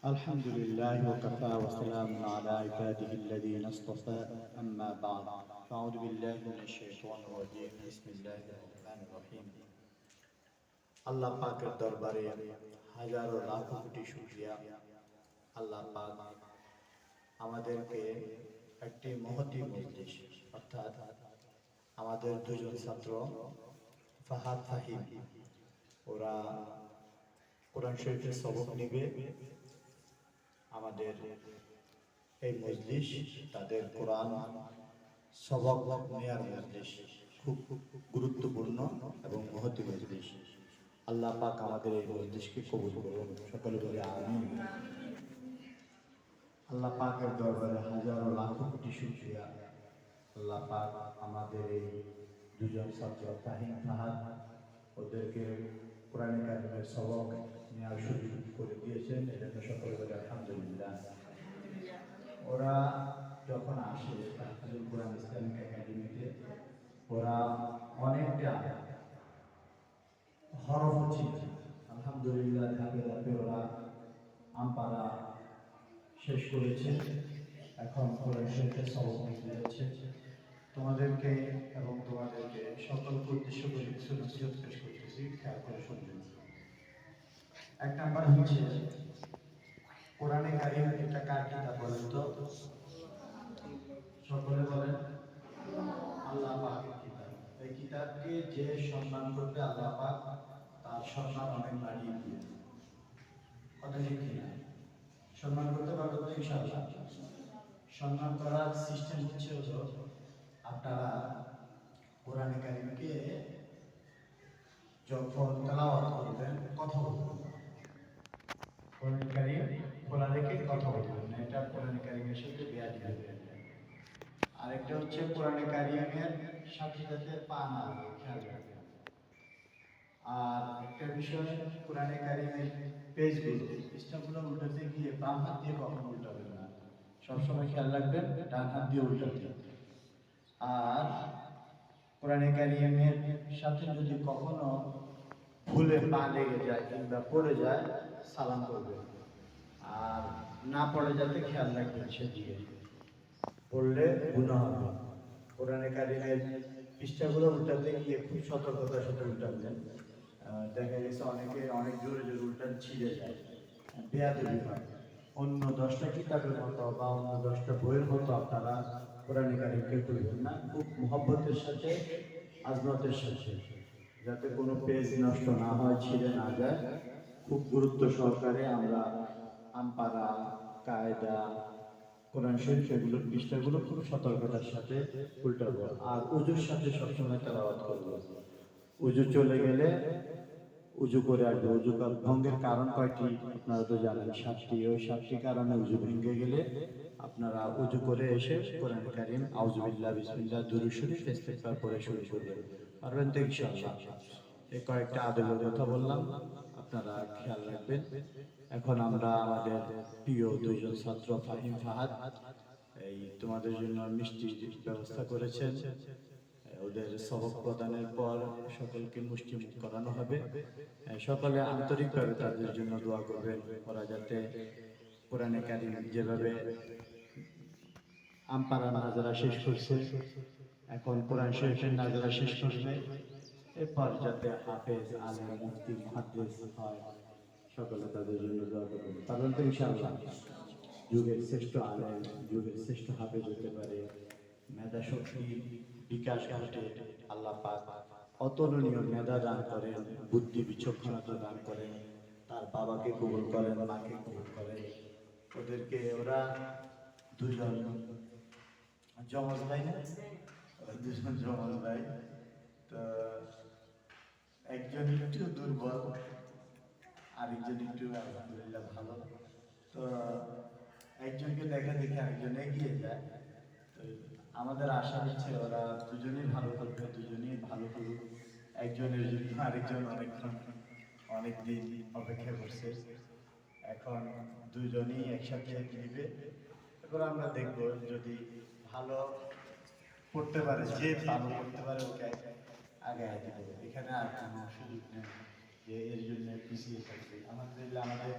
الحمد لله وكفى وسلام على عباده الذين اصطفى أما بعد فأعوذ بالله من الشيطان الرجيم بسم الله الرحمن الرحيم আল্লাহ পাকের দরবারে হাজারো লাখো কোটি শুকরিয়া। আল্লাহ পাক আমাদেরকে একটি মহতী মজলিস অর্থাৎ আমাদের দুজন ছাত্র ফাহাদ ফাহিম, ওরা কোরআন শরীফের সবক নেবে। আমাদের এই মজলিস তাদের কোরআন সবক নেয়ার মজলিস, খুব গুরুত্বপূর্ণ এবং মহতী মজলিস। আল্লাহ পাক আমাদের এই মজলিসকে কবুল করুন, সকলে বলে আমিন। আল্লাহ পাকের দরবারে হাজারো লাখো কোটি শুকরিয়া। আল্লাহ পাক আমাদের এই দুজন ছাত্র ফাহিম ফাহাদ, ওদেরকে কোরআন কারিমের সবক নেওয়ার সুযোগ করে দিয়েছেন, এজন্য সকলে বলে আলহামদুলিল্লাহ। ওরা যখন আসে তাহফিজুল কোরআন ইসলামিক একাডেমিতে, ওরা অনেকটা হরফ ছিল। আলহামদুলিল্লাহ, ধাপে ধাপে ওরা আমপারা শেষ করেছে। এখন কোরআন শরীফের সবক নিতে যাচ্ছে। তোমাদেরকে এবং তোমাদেরকে সকলকে উদ্দেশ্য করে কিছু নসিহত পেশ করতেছি, খেয়াল করে শুনবেন। এক নাম্বার হচ্ছে কোরআনে কারিম এটা কার কিতাব বলেন তো? সকলে বলেন আল্লাহ পাকের কিতাব। এই কিতাবকে যে সম্মান করবে আল্লাহ পাক তার সম্মান অনেক বাড়িয়ে দিবে। কথা ঠিক কিনা? সম্মান করতে পারবে তো ইনশাআল্লাহ। সম্মান করার সিস্টেম হচ্ছে আপনারা কোরআনে কারিমকে যখন তেলাওয়াত করবেন কথা বলবেন। কোরআনে কারিম খোলা রেখে কথা বলবেন না, এটা কোরআনে কারিমের সাথে বেয়াদবি হবে। আরেকটা হচ্ছে কোরআনে কারিমের সাথে সাথে পা না খেয়াল রাখবেন। আর একটা বিষয়, কোরআনে কারিমের পেজগুলো পৃষ্ঠাগুলো উল্টাতে গিয়ে বাম হাত দিয়ে কখনো উল্টাবেন না, সবসময় খেয়াল রাখবেন ডান হাত দিয়ে উল্টাতে। আর কোরআনে কারিমের সাথে যদি কখনো ভুলে পা লেগে যায় কিংবা পড়ে যায়, সালাম করবেন। আর না পড়ে যাতে খেয়াল রাখবেন, সেদিকে পড়লে গুনাহ হবে। কোরআনে কারিমের পৃষ্ঠাগুলো উল্টাতে গিয়ে খুব সতর্কতার সাথে উল্টাবেন। দেখা গেছে অনেকে অনেক জোরে জোরে উল্টান, ছিঁড়ে যায়, বেয়াদবি হয়। অন্য 10টা কিতাবের মতো বা অন্য 10টা বইয়ের মতো আপনারা কোরআনে কারিমকে পড়বেন না, খুব মহব্বতের সাথে আজমতের সাথে, যাতে কোনো পেজ নষ্ট না হয়, ছিঁড়ে না যায়। খুব গুরুত্ব সহকারে আমরা আমপারা, কায়দা, কোরআন শরীফ এগুলোর পৃষ্ঠাগুলো খুব সতর্কতার সাথে উল্টাবো। আর উজুর সাথে সবসময় তেলাওয়াত করবো। উজু চলে গেলে উজু করে আসবে। উজু ভঙ্গের কারণ কয়টি আপনারা তো জানেন, 7টি। ওই 7টি কারণে উজু ভেঙে গেলে আপনারা উজু করে এসে কোরআন কারীম আউযুবিল্লাহ বিসমিল্লাহ দুরূদ শরীফ ইস্তিগফার পড়ে শুরু করবেন। পারবেন তো ইনশাআল্লাহ? এই কয়েকটা আদবের কথা বললাম, আপনারা খেয়াল রাখবেন। এখন আমরা আমাদের প্রিয় দুইজন ছাত্র ফাহিম ফাহাদ এই তোমাদের জন্য মিষ্টির ব্যবস্থা করেছেন। ওদের সবক প্রদানের পর সকলকে মুষ্টিমুখ করানো হবে। সকলে আন্তরিকভাবে তাদের জন্য দোয়া করবেন, ওরা যাতে কোরআনে কারীম যেভাবে আমপারা নাজারা শেষ করছে, এখন কোরআন শরীফের নাজারা শেষ করবে, এরপর যাতে হাফেজ, আলেম, মুফতি, মুহাদ্দিস হয়। সকলে তাদের জন্য দোয়া করবেন। কারণ তো ইনশাআল্লাহ যুগের শ্রেষ্ঠ আলেম, যুগের শ্রেষ্ঠ হাফেজ হতে পারে। মেধা শক্তি বিকাশ ঘটে, আল্লাহ পাক অতুলনীয় মেধা দান করেন, বুদ্ধি বিচক্ষণতা দান করেন, তার বাবাকে কবুল করেন, মাকে কবুল করেন। ওদেরকে ওরা দুজন জমজ ভাই না, দুজন জমজ ভাই। তো একজন একটু দুর্বল, আরেকজন একটু আলহামদুলিল্লাহ ভালো। তো একজনকে দেখা দেখে আরেকজন এগিয়ে যায়। তো আমাদের আশা হচ্ছে ওরা দুজনেই ভালো করবে, দুজনেই ভালো করুক। একজনের জন্য আরেকজন অনেক দিন অপেক্ষা করছে। এখন দুজনেই একসাথে নিবে। এবার আমরা দেখব যদি ভালো করতে পারে, যে ভালো করতে পারে ওকে আগে দিব। এখানে আর কোনো সুযোগ নেই যে এর জন্য পিছিয়ে থাকবে। আলহামদুলিল্লাহ আমাদের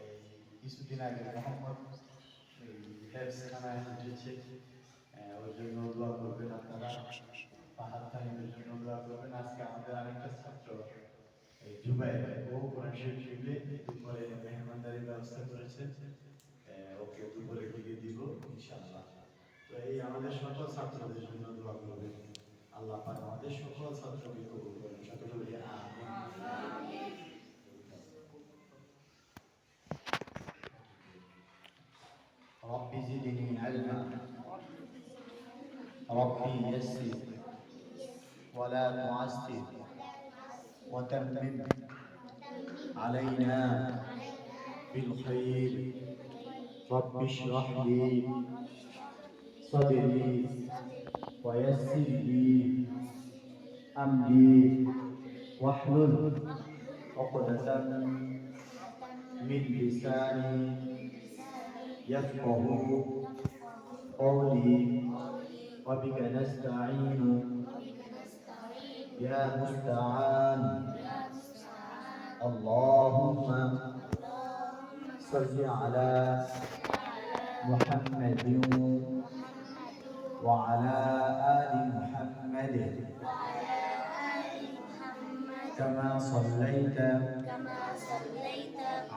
এই কিছুদিন আগে মোহাম্মদ হেফজখানায় উঠেছে, ওর জন্য দোয়া করবেন আপনারা। ফাহাদ তালিমের জন্য দোয়া করবেন। আজকে আমাদের আরেকটা ছাত্র জুবাইর, ও কোরআন শরীফ শিখলে দুপুরে মেহমানদারির ব্যবস্থা করেছে, ওকে দুপুরে দিকে দিব ইনশাআল্লাহ। তো এই আমাদের সকল ছাত্রদের জন্য দোয়া করবেন, আল্লাহ পাক আমাদের সকল ছাত্রকে কবুল করেন। সকলে বলি আমিন। رب زدني علما ربي يسر ولا تعسر وتمم علينا بالخير رب اشرح لي صدري ويسر لي أمري واحلل عقدة من لساني يفقه قولي وبك نستعين يا مستعان اللهم صل على محمد وعلى آل محمد كما صليت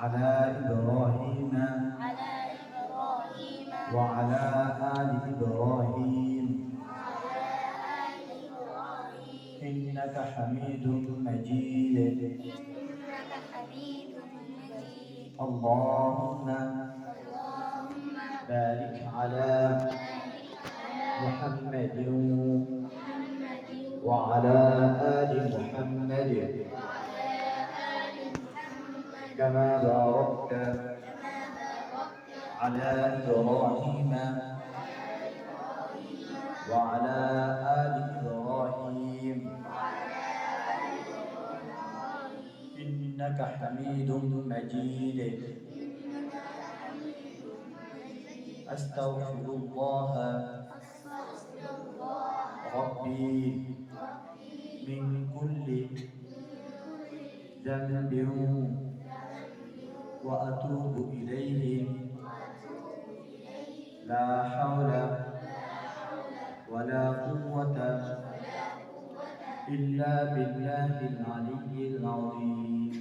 على إبراهيم وعلى آل إبراهيم إنك حميد مجيد اللهم بارك على محمد وعلى آل محمد كما باركت على إبراهيم وعلى آل إبراهيم إنك حميد مجيد أستغفر الله ربي من كل ذنب وأتوب إليه لا حول ولا قوة إلا بالله العلي العظيم.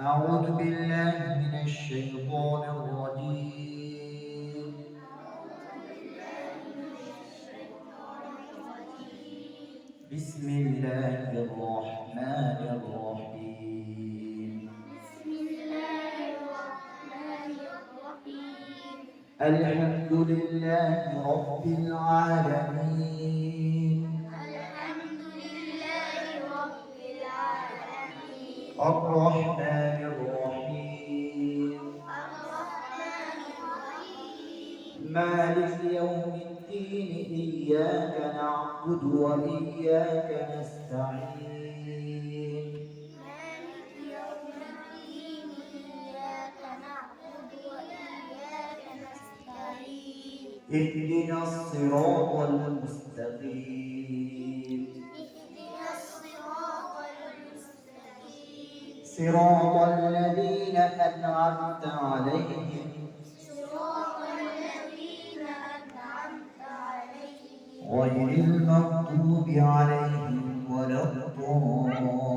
أعوذ بالله من الشيطان الرجيم. بسم الله الرحمن الرحيم. الحمد لله رب العالمين. الرحمن الرحيم. مالك يوم الدين إياك نعبد وإياك نستعين. اهدنا الصراط المستقيم. صراط الذين أنعمت عليهم غير المغضوب عليهم ولا الضالين.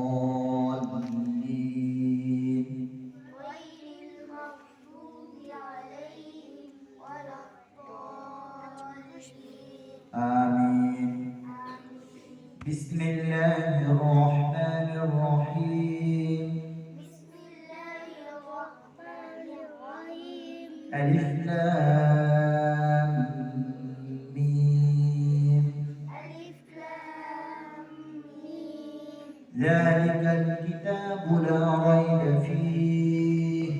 آمين. بسم الله الرحمن الرحيم. ألف لام ميم. ذلك الكتاب لا ريب فيه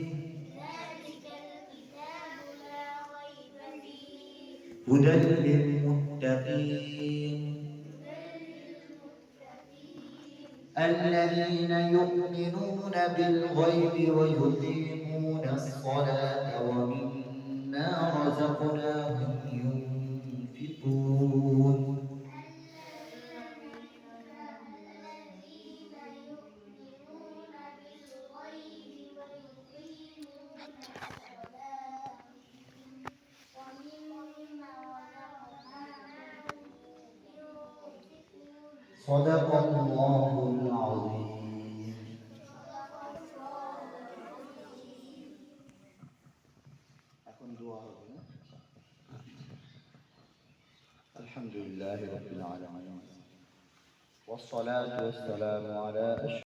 هدى للمتقين الذين يؤمنون بالغيب ويقيمون الصلاة ومما رزقناهم ينفقون. صدق الله العظيم. এখন দোয়া হবে না? الحمد لله رب العالمين والصلاة والسلام على